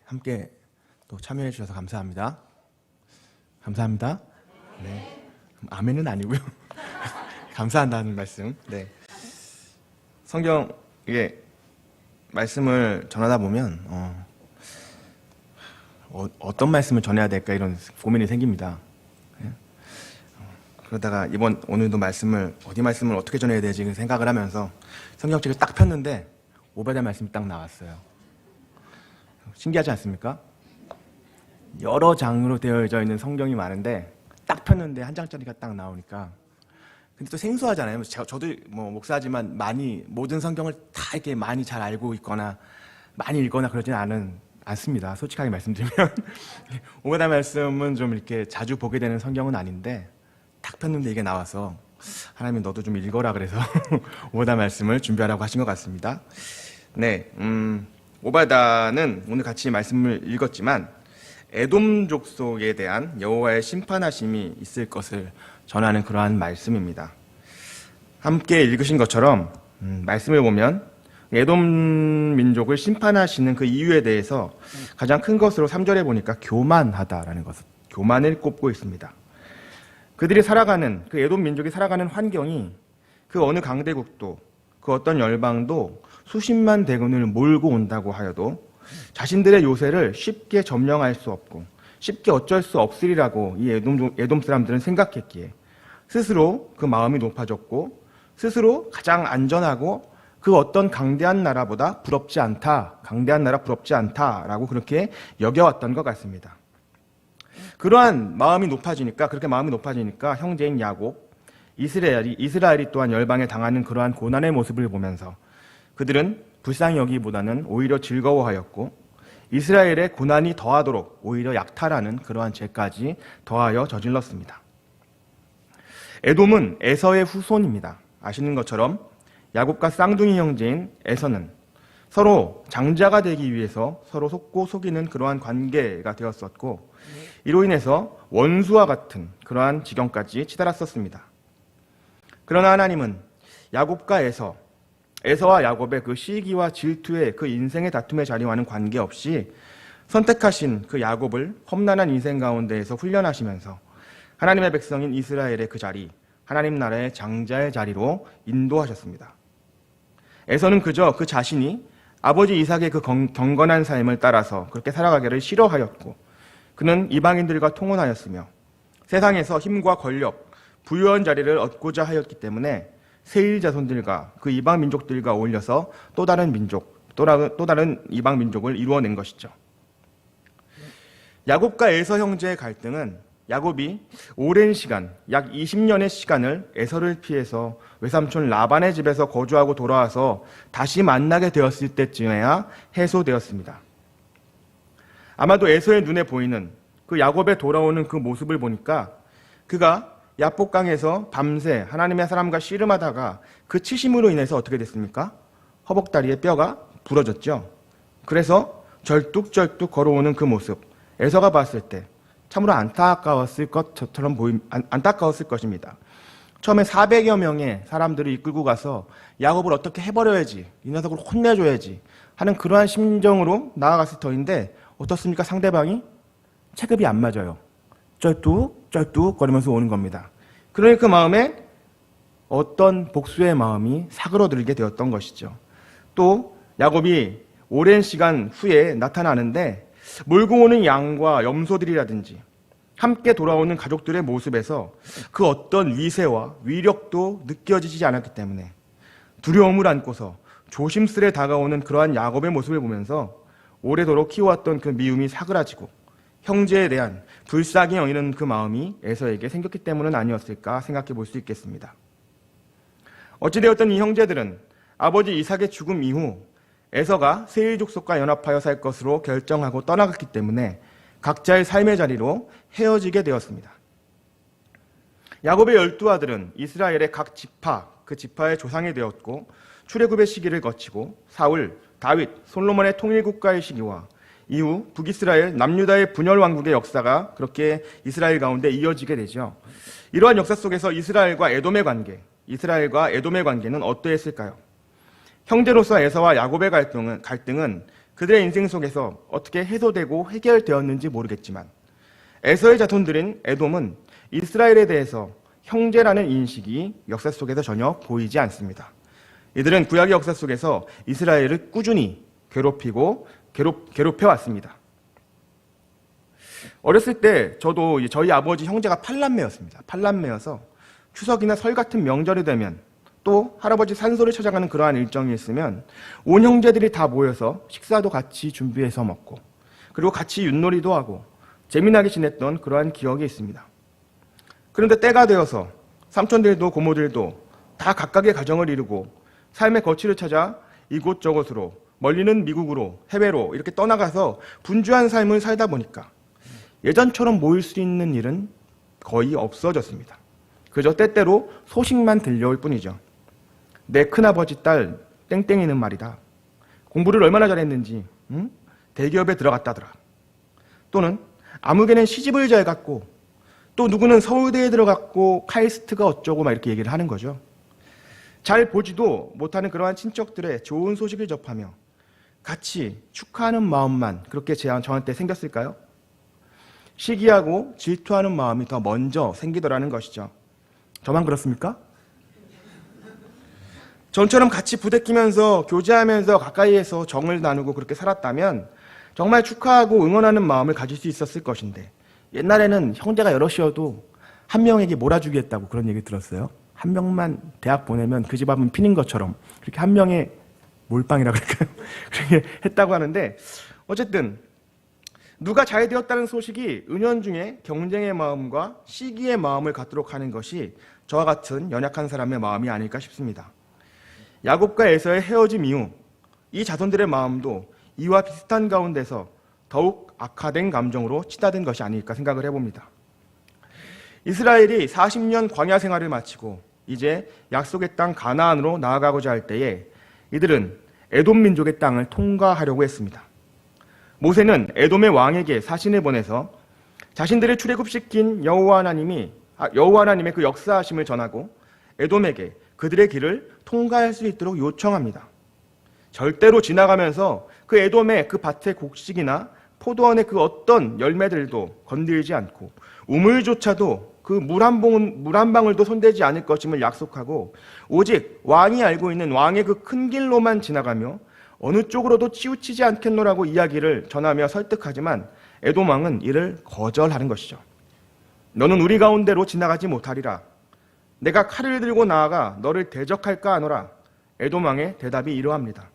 함께 또 참여해 주셔서 감사합니다. 감사합니다. 네. 아멘은 아니고요. 감사한다는 말씀. 네. 성경 이게 말씀을 전하다 보면 어떤 말씀을 전해야 될까 이런 고민이 생깁니다. 네. 그러다가 오늘도 어디 말씀을 어떻게 전해야 되지 생각을 하면서 성경책을 딱 폈는데 오베냐 말씀이 딱 나왔어요. 신기하지 않습니까? 여러 장으로 되어져 있는 성경이 많은데 딱 폈는데 한 장짜리가 딱 나오니까 근데 또 생소하잖아요. 저도 목사지만 모든 성경을 다 이렇게 많이 잘 알고 있거나 많이 읽거나 그러지는 않습니다. 솔직하게 말씀드리면 오베냐 말씀은 좀 이렇게 자주 보게 되는 성경은 아닌데 딱 폈는데 이게 나와서 하나님이 너도 좀 읽어라 그래서 오베냐 말씀을 준비하라고 하신 것 같습니다. 네, 오바다는 오늘 같이 말씀을 읽었지만 에돔 족속에 대한 여호와의 심판하심이 있을 것을 전하는 그러한 말씀입니다. 함께 읽으신 것처럼 말씀을 보면 에돔 민족을 심판하시는 그 이유에 대해서 가장 큰 것으로 3절에 보니까 교만하다라는 것을 교만을 꼽고 있습니다. 그들이 살아가는 그 에돔 민족이 살아가는 환경이 그 어느 강대국도 그 어떤 열방도 수십만 대군을 몰고 온다고 하여도 자신들의 요새를 쉽게 점령할 수 없고 쉽게 어쩔 수 없으리라고 이 에돔 사람들은 생각했기에 스스로 그 마음이 높아졌고 스스로 가장 안전하고 그 어떤 강대한 나라 부럽지 않다라고 그렇게 여겨왔던 것 같습니다. 그러한 그렇게 마음이 높아지니까 형제인 야곱, 이스라엘이 또한 열방에 당하는 그러한 고난의 모습을 보면서 그들은 불쌍히 여기보다는 오히려 즐거워하였고 이스라엘의 고난이 더하도록 오히려 약탈하는 그러한 죄까지 더하여 저질렀습니다. 에돔은 에서의 후손입니다. 아시는 것처럼 야곱과 쌍둥이 형제인 에서는 서로 장자가 되기 위해서 서로 속고 속이는 그러한 관계가 되었었고 이로 인해서 원수와 같은 그러한 지경까지 치달았었습니다. 그러나 하나님은 야곱과 에서와 야곱의 그 시기와 질투의 그 인생의 다툼의 자리와는 관계없이 선택하신 그 야곱을 험난한 인생 가운데에서 훈련하시면서 하나님의 백성인 이스라엘의 그 자리, 하나님 나라의 장자의 자리로 인도하셨습니다. 에서는 그저 그 자신이 아버지 이삭의 그 경건한 삶을 따라서 그렇게 살아가기를 싫어하였고 그는 이방인들과 통혼하였으며 세상에서 힘과 권력, 부유한 자리를 얻고자 하였기 때문에 세일 자손들과 그 이방 민족들과 어울려서 또 다른 이방 민족을 이루어낸 것이죠. 야곱과 에서 형제의 갈등은 야곱이 오랜 시간, 약 20년의 시간을 에서를 피해서 외삼촌 라반의 집에서 거주하고 돌아와서 다시 만나게 되었을 때쯤에야 해소되었습니다. 아마도 에서의 눈에 보이는 그 야곱의 돌아오는 그 모습을 보니까 그가 야복강에서 밤새 하나님의 사람과 씨름하다가 그 치심으로 인해서 어떻게 됐습니까? 허벅다리의 뼈가 부러졌죠. 그래서 절뚝절뚝 걸어오는 그 모습, 에서가 봤을 때 참으로 안타까웠을 것입니다. 처음에 400여 명의 사람들을 이끌고 가서 야곱을 어떻게 해버려야지, 이 녀석을 혼내줘야지 하는 그러한 심정으로 나아갔을 터인데 어떻습니까? 상대방이 체급이 안 맞아요. 쩔뚝 거리면서 오는 겁니다. 그러니 그 마음에 어떤 복수의 마음이 사그러들게 되었던 것이죠. 또 야곱이 오랜 시간 후에 나타나는데 몰고 오는 양과 염소들이라든지 함께 돌아오는 가족들의 모습에서 그 어떤 위세와 위력도 느껴지지 않았기 때문에 두려움을 안고서 조심스레 다가오는 그러한 야곱의 모습을 보면서 오래도록 키워왔던 그 미움이 사그라지고 형제에 대한 불쌍히 여기는 그 마음이 에서에게 생겼기 때문은 아니었을까 생각해 볼 수 있겠습니다. 어찌되었든 이 형제들은 아버지 이삭의 죽음 이후 에서가 세일 족속과 연합하여 살 것으로 결정하고 떠나갔기 때문에 각자의 삶의 자리로 헤어지게 되었습니다. 야곱의 12아들은 이스라엘의 각 지파, 그 지파의 조상이 되었고 출애굽의 시기를 거치고 사울, 다윗, 솔로몬의 통일국가의 시기와 이후 북이스라엘, 남유다의 분열 왕국의 역사가 그렇게 이스라엘 가운데 이어지게 되죠. 이러한 역사 속에서 이스라엘과 에돔의 관계는 어떠했을까요? 형제로서 에서와 야곱의 갈등은 그들의 인생 속에서 어떻게 해소되고 해결되었는지 모르겠지만 에서의 자손들인 에돔은 이스라엘에 대해서 형제라는 인식이 역사 속에서 전혀 보이지 않습니다. 이들은 구약의 역사 속에서 이스라엘을 꾸준히 괴롭혀왔습니다. 어렸을 때 저도 저희 아버지 형제가 8남매였습니다. 8남매여서 추석이나 설 같은 명절이 되면 또 할아버지 산소를 찾아가는 그러한 일정이 있으면 온 형제들이 다 모여서 식사도 같이 준비해서 먹고 그리고 같이 윷놀이도 하고 재미나게 지냈던 그러한 기억이 있습니다. 그런데 때가 되어서 삼촌들도 고모들도 다 각각의 가정을 이루고 삶의 거취를 찾아 이곳저곳으로 멀리는 미국으로 해외로 이렇게 떠나가서 분주한 삶을 살다 보니까 예전처럼 모일 수 있는 일은 거의 없어졌습니다. 그저 때때로 소식만 들려올 뿐이죠. 내 큰아버지 딸 땡땡이는 말이다. 공부를 얼마나 잘했는지 대기업에 들어갔다더라. 또는 아무개는 시집을 잘 갔고 또 누구는 서울대에 들어갔고 카이스트가 어쩌고 막 이렇게 얘기를 하는 거죠. 잘 보지도 못하는 그러한 친척들의 좋은 소식을 접하며 같이 축하하는 마음만 그렇게 저한테 생겼을까요? 시기하고 질투하는 마음이 더 먼저 생기더라는 것이죠. 저만 그렇습니까? 전처럼 같이 부대끼면서 교제하면서 가까이에서 정을 나누고 그렇게 살았다면 정말 축하하고 응원하는 마음을 가질 수 있었을 것인데 옛날에는 형제가 여럿이어도 한 명에게 몰아주겠다고 그런 얘기 들었어요. 한 명만 대학 보내면 그 집 앞은 피는 것처럼 그렇게 한 명의 몰빵이라고 할까요? 그렇게 했다고 하는데 어쨌든 누가 잘 되었다는 소식이 은연중에 경쟁의 마음과 시기의 마음을 갖도록 하는 것이 저와 같은 연약한 사람의 마음이 아닐까 싶습니다. 야곱과 에서의 헤어짐 이후 이 자손들의 마음도 이와 비슷한 가운데서 더욱 악화된 감정으로 치닫은 것이 아닐까 생각을 해봅니다. 이스라엘이 40년 광야 생활을 마치고 이제 약속의 땅 가나안으로 나아가고자 할 때에 이들은 에돔 민족의 땅을 통과하려고 했습니다. 모세는 에돔의 왕에게 사신을 보내서 자신들을 출애굽시킨 여호와 하나님의 그 역사하심을 전하고 에돔에게 그들의 길을 통과할 수 있도록 요청합니다. 절대로 지나가면서 그 에돔의 그 밭의 곡식이나 포도원의 그 어떤 열매들도 건들지 않고 우물조차도 그 물 한 방울도 손대지 않을 것임을 약속하고 오직 왕이 알고 있는 왕의 그 큰 길로만 지나가며 어느 쪽으로도 치우치지 않겠노라고 이야기를 전하며 설득하지만 에돔 왕은 이를 거절하는 것이죠. 너는 우리 가운데로 지나가지 못하리라. 내가 칼을 들고 나아가 너를 대적할까 하노라. 에돔 왕의 대답이 이러합니다.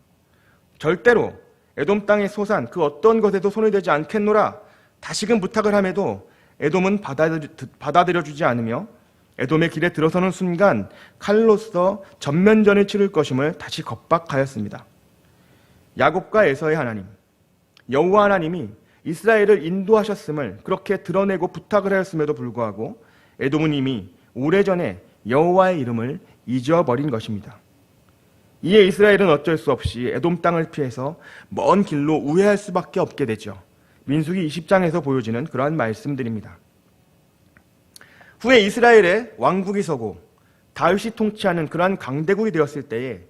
절대로 에돔 땅의 소산 그 어떤 것에도 손을 대지 않겠노라. 다시금 부탁을 함에도 에돔은 받아들여주지 않으며 에돔의 길에 들어서는 순간 칼로서 전면전을 치를 것임을 다시 겁박하였습니다. 야곱과 에서의 하나님, 여호와 하나님이 이스라엘을 인도하셨음을 그렇게 드러내고 부탁을 하였음에도 불구하고 에돔은 이미 오래전에 여호와의 이름을 잊어버린 것입니다. 이에 이스라엘은 어쩔 수 없이 에돔 땅을 피해서 먼 길로 우회할 수밖에 없게 되죠. 민수기 20장에서 보여지는 그러한 말씀들입니다. 후에 이스라엘의 왕국이 서고 다윗이 통치하는 그러한 강대국이 되었을 때에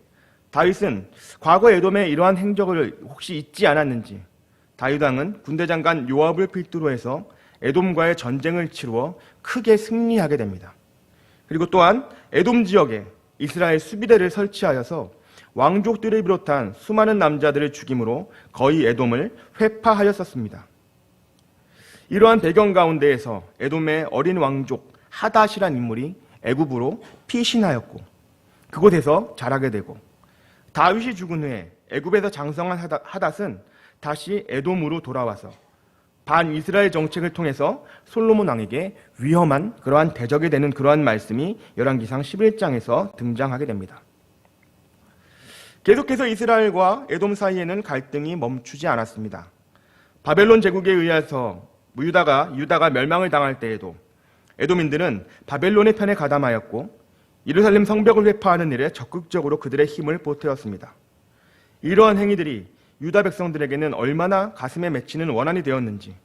다윗은 과거 에돔의 이러한 행적을 혹시 잊지 않았는지 다윗 왕은 군대 장관 요압을 필두로 해서 에돔과의 전쟁을 치루어 크게 승리하게 됩니다. 그리고 또한 에돔 지역에 이스라엘 수비대를 설치하여서 왕족들을 비롯한 수많은 남자들을 죽임으로 거의 에돔을 회파하였었습니다. 이러한 배경 가운데에서 에돔의 어린 왕족 하닷이란 인물이 애굽으로 피신하였고 그곳에서 자라게 되고 다윗이 죽은 후에 애굽에서 장성한 하닷은 다시 에돔으로 돌아와서 반이스라엘 정책을 통해서 솔로몬 왕에게 위험한 그러한 대적이 되는 그러한 말씀이 열왕기상 11장에서 등장하게 됩니다. 계속해서 이스라엘과 에돔 사이에는 갈등이 멈추지 않았습니다. 바벨론 제국에 의해서 유다가 멸망을 당할 때에도 에돔인들은 바벨론의 편에 가담하였고 예루살렘 성벽을 회파하는 일에 적극적으로 그들의 힘을 보태었습니다. 이러한 행위들이 유다 백성들에게는 얼마나 가슴에 맺히는 원한이 되었는지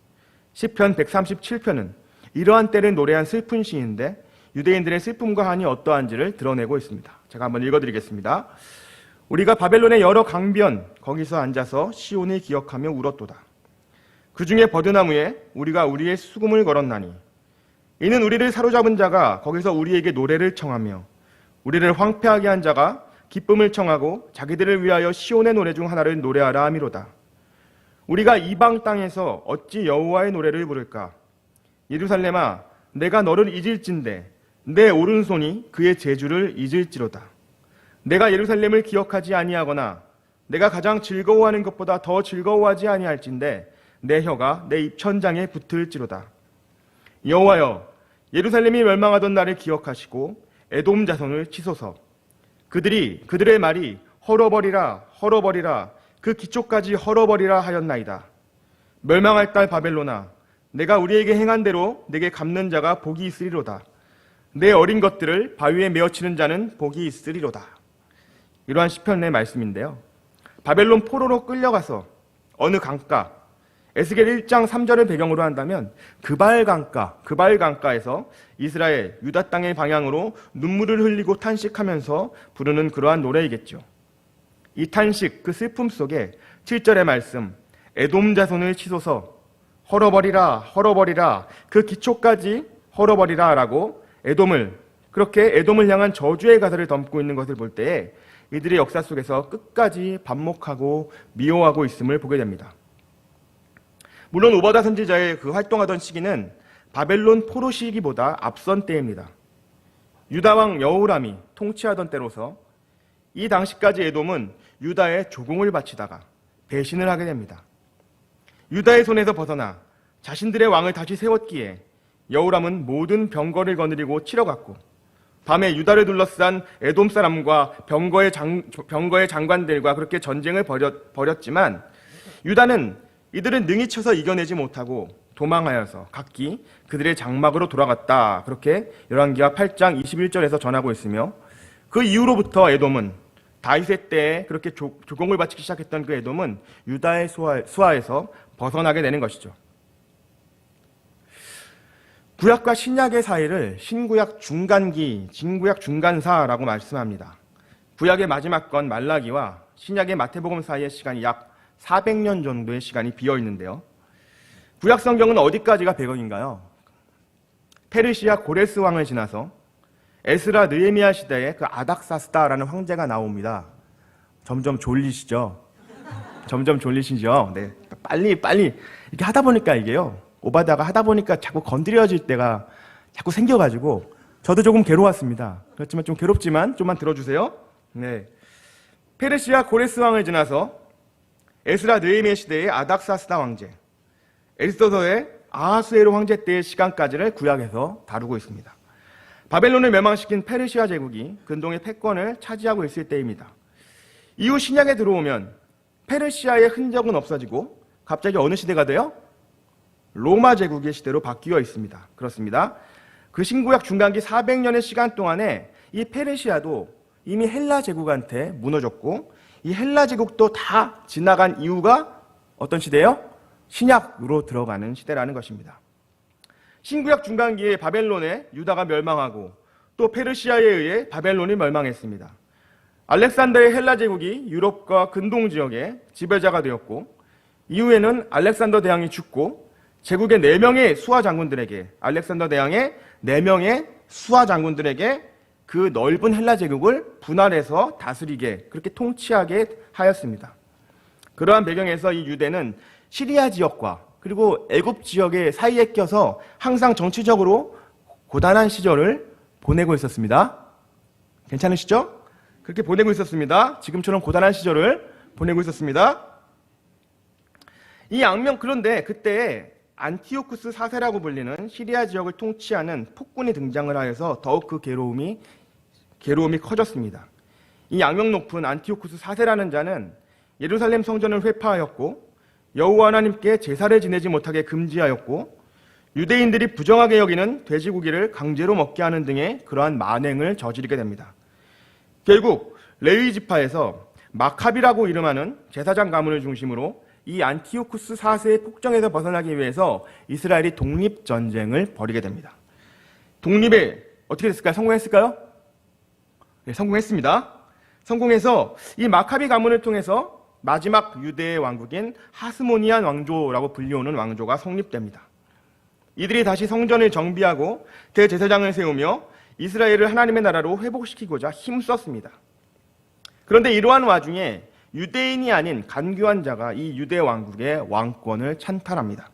시편 137편은 이러한 때를 노래한 슬픈 시인데 유대인들의 슬픔과 한이 어떠한지를 드러내고 있습니다. 제가 한번 읽어드리겠습니다. 우리가 바벨론의 여러 강변 거기서 앉아서 시온을 기억하며 울었도다. 그 중에 버드나무에 우리가 우리의 수금을 걸었나니 이는 우리를 사로잡은 자가 거기서 우리에게 노래를 청하며 우리를 황폐하게 한 자가 기쁨을 청하고 자기들을 위하여 시온의 노래 중 하나를 노래하라 함이로다. 우리가 이방 땅에서 어찌 여호와의 노래를 부를까? 예루살렘아, 내가 너를 잊을진대 내 오른손이 그의 재주를 잊을지로다. 내가 예루살렘을 기억하지 아니하거나 내가 가장 즐거워하는 것보다 더 즐거워하지 아니할진대 내 혀가 내 입천장에 붙을지로다. 여호와여, 예루살렘이 멸망하던 날을 기억하시고 에돔 자손을 치소서. 그들의 말이 헐어버리라 헐어버리라 그 기초까지 헐어버리라 하였나이다. 멸망할 딸 바벨로나, 내가 우리에게 행한 대로 내게 갚는 자가 복이 있으리로다. 내 어린 것들을 바위에 메어치는 자는 복이 있으리로다. 이러한 시편의 말씀인데요. 바벨론 포로로 끌려가서 어느 강가, 에스겔 1장 3절을 배경으로 한다면 그발 강가에서 이스라엘, 유다 땅의 방향으로 눈물을 흘리고 탄식하면서 부르는 그러한 노래이겠죠. 이 탄식, 그 슬픔 속에 7절의 말씀, 에돔 자손을 치소서, 헐어버리라 헐어버리라 그 기초까지 헐어버리라 라고 그렇게 에돔을 향한 저주의 가사를 담고 있는 것을 볼 때에 이들의 역사 속에서 끝까지 반목하고 미워하고 있음을 보게 됩니다. 물론 오바다 선지자의 그 활동하던 시기는 바벨론 포로 시기보다 앞선 때입니다. 유다 왕 여호람이 통치하던 때로서 이 당시까지 에돔은 유다에 조공을 바치다가 배신을 하게 됩니다. 유다의 손에서 벗어나 자신들의 왕을 다시 세웠기에 여호람은 모든 병거를 거느리고 치러갔고 밤에 유다를 둘러싼 에돔 사람과 병거의 장관들과 그렇게 전쟁을 벌였지만 유다는 이들은 능히 쳐서 이겨내지 못하고 도망하여서 각기 그들의 장막으로 돌아갔다. 그렇게 열왕기하 8장 21절에서 전하고 있으며 그 이후로부터 에돔은 다윗의 때에 그렇게 조공을 바치기 시작했던 그 에돔은 유다의 수하에서 벗어나게 되는 것이죠. 구약과 신약의 사이를 신구약 중간기, 진구약 중간사라고 말씀합니다. 구약의 마지막 건 말라기와 신약의 마태복음 사이의 시간이 약 400년 정도의 시간이 비어 있는데요. 구약 성경은 어디까지가 배경인가요? 페르시아 고레스 왕을 지나서 에스라 느헤미야 시대에 그 아닥사스다라는 황제가 나옵니다. 점점 졸리시죠? 네. 빨리 이렇게 하다 보니까 이게요. 오바다가 하다 보니까 자꾸 건드려질 때가 자꾸 생겨가지고 저도 조금 괴로웠습니다. 그렇지만 좀 괴롭지만 좀만 들어주세요. 네. 페르시아 고레스 왕을 지나서 에스라 느헤미야 시대의 아닥사스다 황제, 에스더서의 아하수에로 황제 때의 시간까지를 구약에서 다루고 있습니다. 바벨론을 멸망시킨 페르시아 제국이 근동의 패권을 차지하고 있을 때입니다. 이후 신약에 들어오면 페르시아의 흔적은 없어지고 갑자기 어느 시대가 돼요? 로마 제국의 시대로 바뀌어 있습니다. 그렇습니다. 그 신구약 중간기 400년의 시간 동안에 이 페르시아도 이미 헬라 제국한테 무너졌고 이 헬라 제국도 다 지나간 이유가 어떤 시대예요? 신약으로 들어가는 시대라는 것입니다. 신구약 중간기에 바벨론에 유다가 멸망하고 또 페르시아에 의해 바벨론이 멸망했습니다. 알렉산더의 헬라 제국이 유럽과 근동 지역의 지배자가 되었고 이후에는 알렉산더 대왕이 죽고 제국의 4명의 수하 장군들에게 알렉산더 대왕의 4명의 수하 장군들에게 그 넓은 헬라 제국을 분할해서 다스리게 그렇게 통치하게 하였습니다. 그러한 배경에서 이 유대는 시리아 지역과 그리고 애굽 지역의 사이에 껴서 항상 정치적으로 고단한 시절을 보내고 있었습니다. 괜찮으시죠? 그렇게 보내고 있었습니다. 지금처럼 고단한 시절을 보내고 있었습니다. 이 악명, 그런데 그때 안티오쿠스 4세라고 불리는 시리아 지역을 통치하는 폭군이 등장을 하여서 더욱 그 괴로움이 커졌습니다. 이 악명 높은 안티오쿠스 4세라는 자는 예루살렘 성전을 회파하였고 여호와 하나님께 제사를 지내지 못하게 금지하였고 유대인들이 부정하게 여기는 돼지고기를 강제로 먹게 하는 등의 그러한 만행을 저지르게 됩니다. 결국 레위 지파에서 마카비라고 이름하는 제사장 가문을 중심으로 이 안티오쿠스 4세의 폭정에서 벗어나기 위해서 이스라엘이 독립전쟁을 벌이게 됩니다. 독립에 어떻게 됐을까요? 성공했을까요? 네, 성공했습니다. 성공해서 이 마카비 가문을 통해서 마지막 유대의 왕국인 하스모니안 왕조라고 불리우는 왕조가 성립됩니다. 이들이 다시 성전을 정비하고 대제사장을 세우며 이스라엘을 하나님의 나라로 회복시키고자 힘썼습니다. 그런데 이러한 와중에 유대인이 아닌 간교한 자가 이 유대 왕국의 왕권을 찬탈합니다.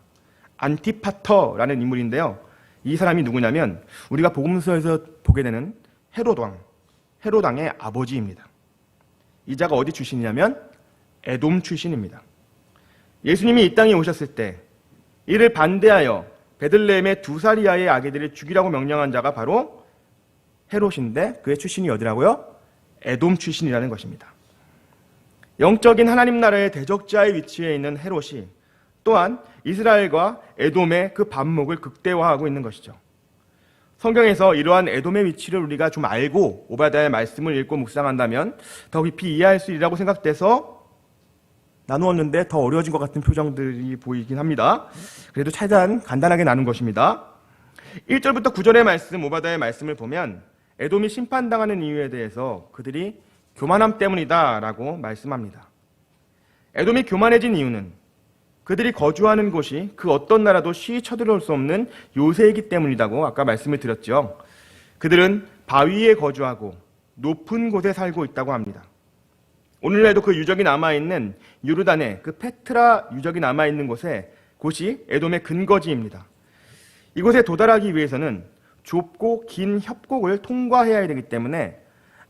안티파터라는 인물인데요. 이 사람이 누구냐면 우리가 복음서에서 보게 되는 헤롯왕의 아버지입니다. 이 자가 어디 출신이냐면 에돔 출신입니다. 예수님이 이 땅에 오셨을 때 이를 반대하여 베들레헴의 2살 이하의 아기들을 죽이라고 명령한 자가 바로 헤롯인데 그의 출신이 어디라고요? 에돔 출신이라는 것입니다. 영적인 하나님 나라의 대적자의 위치에 있는 헤롯이 또한 이스라엘과 에돔의 그 반목을 극대화하고 있는 것이죠. 성경에서 이러한 에돔의 위치를 우리가 좀 알고 오바댜의 말씀을 읽고 묵상한다면 더 깊이 이해할 수 있다고 생각돼서 나누었는데 더 어려워진 것 같은 표정들이 보이긴 합니다. 그래도 최대한 간단하게 나눈 것입니다. 1절부터 9절의 말씀, 오바댜의 말씀을 보면 에돔이 심판당하는 이유에 대해서 그들이 교만함 때문이다라고 말씀합니다. 에돔이 교만해진 이유는 그들이 거주하는 곳이 그 어떤 나라도 쉬이 쳐들어올 수 없는 요새이기 때문이라고 아까 말씀을 드렸죠. 그들은 바위에 거주하고 높은 곳에 살고 있다고 합니다. 오늘날도 그 유적이 남아있는 요르단의 그 페트라 유적이 남아있는 곳이 에돔의 근거지입니다. 이곳에 도달하기 위해서는 좁고 긴 협곡을 통과해야 되기 때문에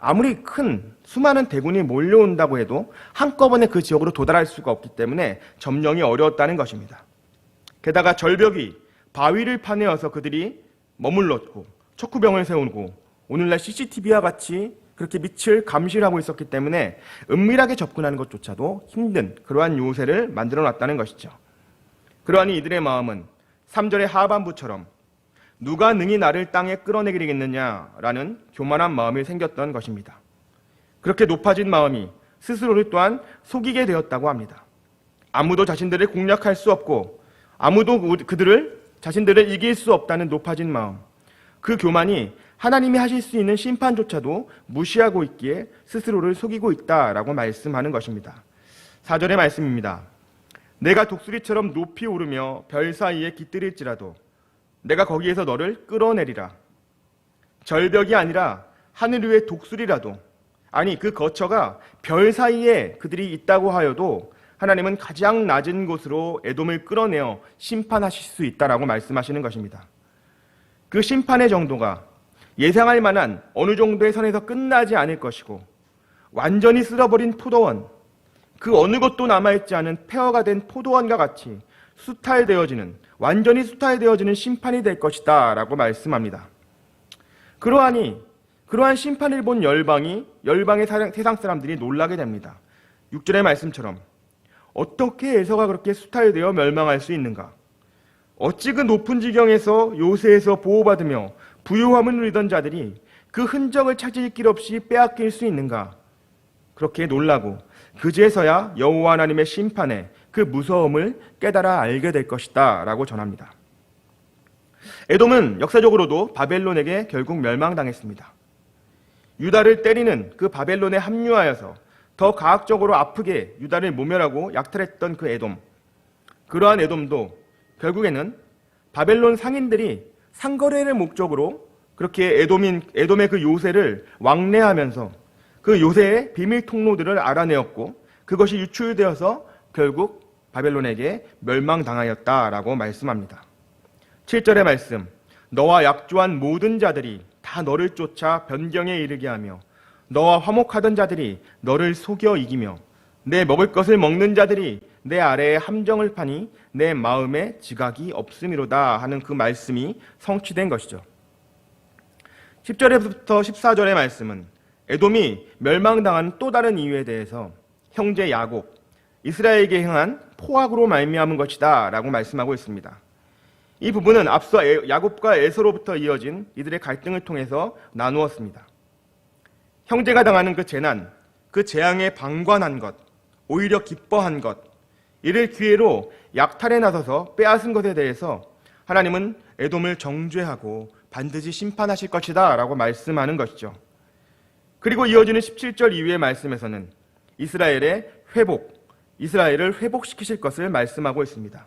아무리 큰 수많은 대군이 몰려온다고 해도 한꺼번에 그 지역으로 도달할 수가 없기 때문에 점령이 어려웠다는 것입니다. 게다가 절벽이 바위를 파내어서 그들이 머물렀고 척후병을 세우고 오늘날 CCTV와 같이 그렇게 빛을 감시하고 있었기 때문에 은밀하게 접근하는 것조차도 힘든 그러한 요새를 만들어 놨다는 것이죠. 그러하니 이들의 마음은 3절의 하반부처럼 누가 능히 나를 땅에 끌어내리겠느냐라는 교만한 마음이 생겼던 것입니다. 그렇게 높아진 마음이 스스로를 또한 속이게 되었다고 합니다. 아무도 자신들을 공략할 수 없고 아무도 자신들을 이길 수 없다는 높아진 마음, 그 교만이 하나님이 하실 수 있는 심판조차도 무시하고 있기에 스스로를 속이고 있다라고 말씀하는 것입니다. 4절의 말씀입니다. 내가 독수리처럼 높이 오르며 별 사이에 깃들일지라도 내가 거기에서 너를 끌어내리라. 절벽이 아니라 하늘 위의 독수리라도, 아니 그 거처가 별 사이에 그들이 있다고 하여도 하나님은 가장 낮은 곳으로 에돔을 끌어내어 심판하실 수 있다라고 말씀하시는 것입니다. 그 심판의 정도가 예상할 만한 어느 정도의 선에서 끝나지 않을 것이고 완전히 쓸어버린 포도원, 그 어느 것도 남아있지 않은 폐허가 된 포도원과 같이 완전히 수탈되어지는 심판이 될 것이다 라고 말씀합니다. 그러한 심판을 본 열방의 세상 사람들이 놀라게 됩니다. 6절의 말씀처럼 어떻게 에서가 그렇게 수탈되어 멸망할 수 있는가? 어찌 그 높은 지경에서 요새에서 보호받으며 부유함을 누리던 자들이 그 흔적을 찾을 길 없이 빼앗길 수 있는가? 그렇게 놀라고 그제서야 여호와 하나님의 심판에 그 무서움을 깨달아 알게 될 것이다 라고 전합니다. 에돔은 역사적으로도 바벨론에게 결국 멸망당했습니다. 유다를 때리는 그 바벨론에 합류하여서 더 가학적으로 아프게 유다를 모멸하고 약탈했던 그 에돔, 그러한 에돔도 결국에는 바벨론 상인들이 상거래를 목적으로 그렇게 에돔의 그 요새를 왕래하면서 그 요새의 비밀 통로들을 알아내었고 그것이 유출되어서 결국 바벨론에게 멸망당하였다라고 말씀합니다. 7절의 말씀, 너와 약조한 모든 자들이 다 너를 쫓아 변경에 이르게 하며 너와 화목하던 자들이 너를 속여 이기며 내 먹을 것을 먹는 자들이 내 아래에 함정을 파니 내 마음에 지각이 없음이로다 하는 그 말씀이 성취된 것이죠. 10절에부터 14절의 말씀은 에돔이 멸망당한 또 다른 이유에 대해서 형제 야곱, 이스라엘에게 행한 포악으로 말미암은 것이다 라고 말씀하고 있습니다. 이 부분은 앞서 야곱과 에서로부터 이어진 이들의 갈등을 통해서 나누었습니다. 형제가 당하는 그 재난, 그 재앙에 방관한 것, 오히려 기뻐한 것, 이를 기회로 약탈에 나서서 빼앗은 것에 대해서 하나님은 에돔을 정죄하고 반드시 심판하실 것이다 라고 말씀하는 것이죠. 그리고 이어지는 17절 이후의 말씀에서는 이스라엘을 회복시키실 것을 말씀하고 있습니다.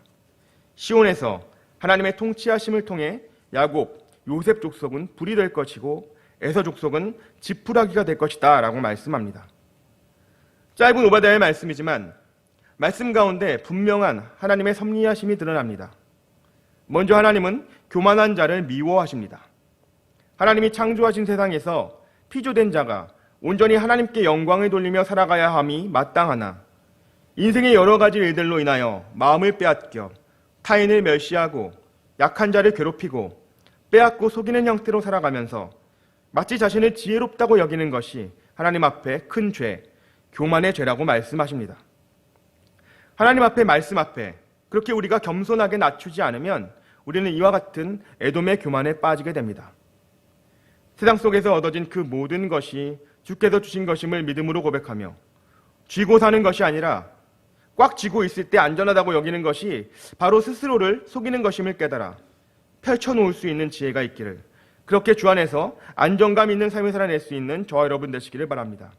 시온에서 하나님의 통치하심을 통해 야곱, 요셉 족속은 불이 될 것이고 에서 족속은 지푸라기가 될 것이다 라고 말씀합니다. 짧은 오바댜의 말씀이지만 말씀 가운데 분명한 하나님의 섭리하심이 드러납니다. 먼저 하나님은 교만한 자를 미워하십니다. 하나님이 창조하신 세상에서 피조된 자가 온전히 하나님께 영광을 돌리며 살아가야 함이 마땅하나 인생의 여러 가지 일들로 인하여 마음을 빼앗겨 타인을 멸시하고 약한 자를 괴롭히고 빼앗고 속이는 형태로 살아가면서 마치 자신을 지혜롭다고 여기는 것이 하나님 앞에 큰 죄, 교만의 죄라고 말씀하십니다. 하나님 앞에 말씀 앞에 그렇게 우리가 겸손하게 낮추지 않으면 우리는 이와 같은 에돔의 교만에 빠지게 됩니다. 세상 속에서 얻어진 그 모든 것이 주께서 주신 것임을 믿음으로 고백하며 쥐고 사는 것이 아니라 꽉 쥐고 있을 때 안전하다고 여기는 것이 바로 스스로를 속이는 것임을 깨달아 펼쳐놓을 수 있는 지혜가 있기를, 그렇게 주 안에서 안정감 있는 삶을 살아낼 수 있는 저와 여러분 되시기를 바랍니다.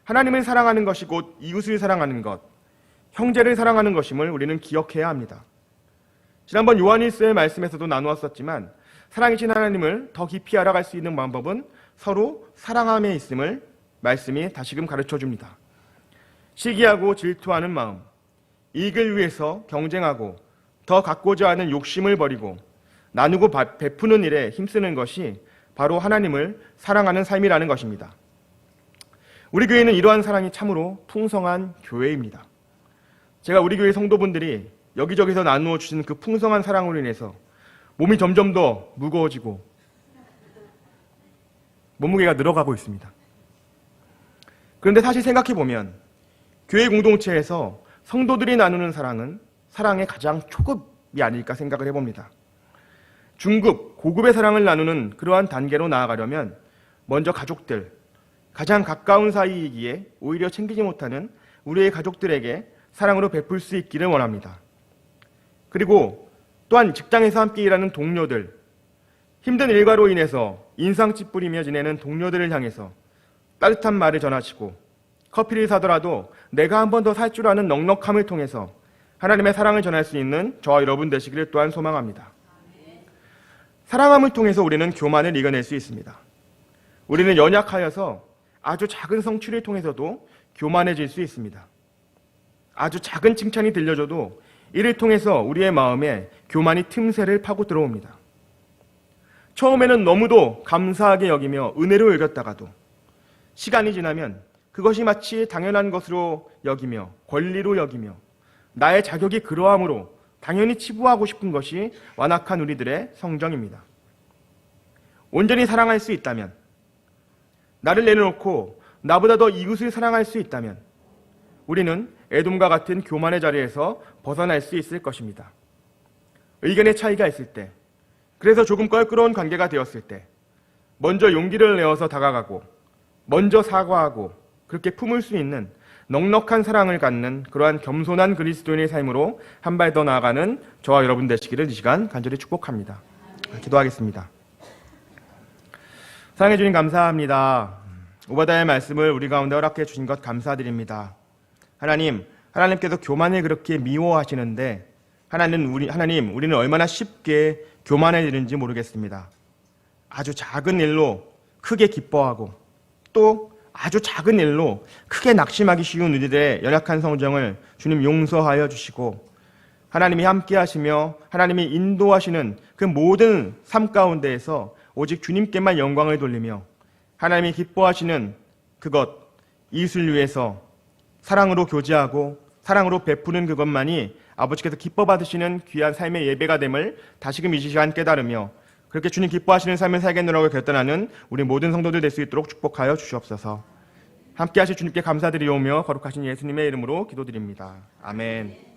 하나님을 사랑하는 것이 곧 이웃을 사랑하는 것, 형제를 사랑하는 것임을 우리는 기억해야 합니다. 지난번 요한일서의 말씀에서도 나누었었지만 사랑이신 하나님을 더 깊이 알아갈 수 있는 방법은 서로 사랑함에 있음을 말씀이 다시금 가르쳐줍니다. 시기하고 질투하는 마음, 이익을 위해서 경쟁하고 더 갖고자 하는 욕심을 버리고 나누고 베푸는 일에 힘쓰는 것이 바로 하나님을 사랑하는 삶이라는 것입니다. 우리 교회는 이러한 사랑이 참으로 풍성한 교회입니다. 제가 우리 교회 성도분들이 여기저기서 나누어 주신 그 풍성한 사랑으로 인해서 몸이 점점 더 무거워지고 몸무게가 늘어가고 있습니다. 그런데 사실 생각해보면 교회 공동체에서 성도들이 나누는 사랑은 사랑의 가장 초급이 아닐까 생각을 해봅니다. 중급, 고급의 사랑을 나누는 그러한 단계로 나아가려면 먼저 가족들, 가장 가까운 사이이기에 오히려 챙기지 못하는 우리의 가족들에게 사랑으로 베풀 수 있기를 원합니다. 그리고 또한 직장에서 함께 일하는 동료들, 힘든 일과로 인해서 인상 찌푸리며 지내는 동료들을 향해서 따뜻한 말을 전하시고 커피를 사더라도 내가 한 번 더 살 줄 아는 넉넉함을 통해서 하나님의 사랑을 전할 수 있는 저와 여러분 되시기를 또한 소망합니다. 사랑함을 통해서 우리는 교만을 이겨낼 수 있습니다. 우리는 연약하여서 아주 작은 성취를 통해서도 교만해질 수 있습니다. 아주 작은 칭찬이 들려줘도 이를 통해서 우리의 마음에 교만이 틈새를 파고 들어옵니다. 처음에는 너무도 감사하게 여기며 은혜로 여겼다가도 시간이 지나면 그것이 마치 당연한 것으로 여기며 권리로 여기며 나의 자격이 그러함으로 당연히 치부하고 싶은 것이 완악한 우리들의 성정입니다. 온전히 사랑할 수 있다면, 나를 내려놓고 나보다 더 이웃을 사랑할 수 있다면 우리는 에돔과 같은 교만의 자리에서 벗어날 수 있을 것입니다. 의견의 차이가 있을 때, 그래서 조금 껄끄러운 관계가 되었을 때 먼저 용기를 내어서 다가가고 먼저 사과하고 그렇게 품을 수 있는 넉넉한 사랑을 갖는 그러한 겸손한 그리스도인의 삶으로 한 발 더 나아가는 저와 여러분 되시기를 이 시간 간절히 축복합니다. 기도하겠습니다. 사랑해 주님 감사합니다. 오바댜의 말씀을 우리 가운데 허락해 주신 것 감사드립니다. 하나님께서 교만을 그렇게 미워하시는데 하나님, 우리는 얼마나 쉽게 교만해지는지 모르겠습니다. 아주 작은 일로 크게 기뻐하고 또 아주 작은 일로 크게 낙심하기 쉬운 우리들의 연약한 성정을 주님 용서하여 주시고 하나님이 함께 하시며 하나님이 인도하시는 그 모든 삶 가운데에서 오직 주님께만 영광을 돌리며 하나님이 기뻐하시는 그것, 이웃을 위해서 사랑으로 교제하고 사랑으로 베푸는 그것만이 아버지께서 기뻐 받으시는 귀한 삶의 예배가 됨을 다시금 이 시간 깨달으며 그렇게 주님 기뻐하시는 삶을 살겠노라고 결단하는 우리 모든 성도들 될 수 있도록 축복하여 주시옵소서. 함께 하실 주님께 감사드리오며 거룩하신 예수님의 이름으로 기도드립니다. 아멘.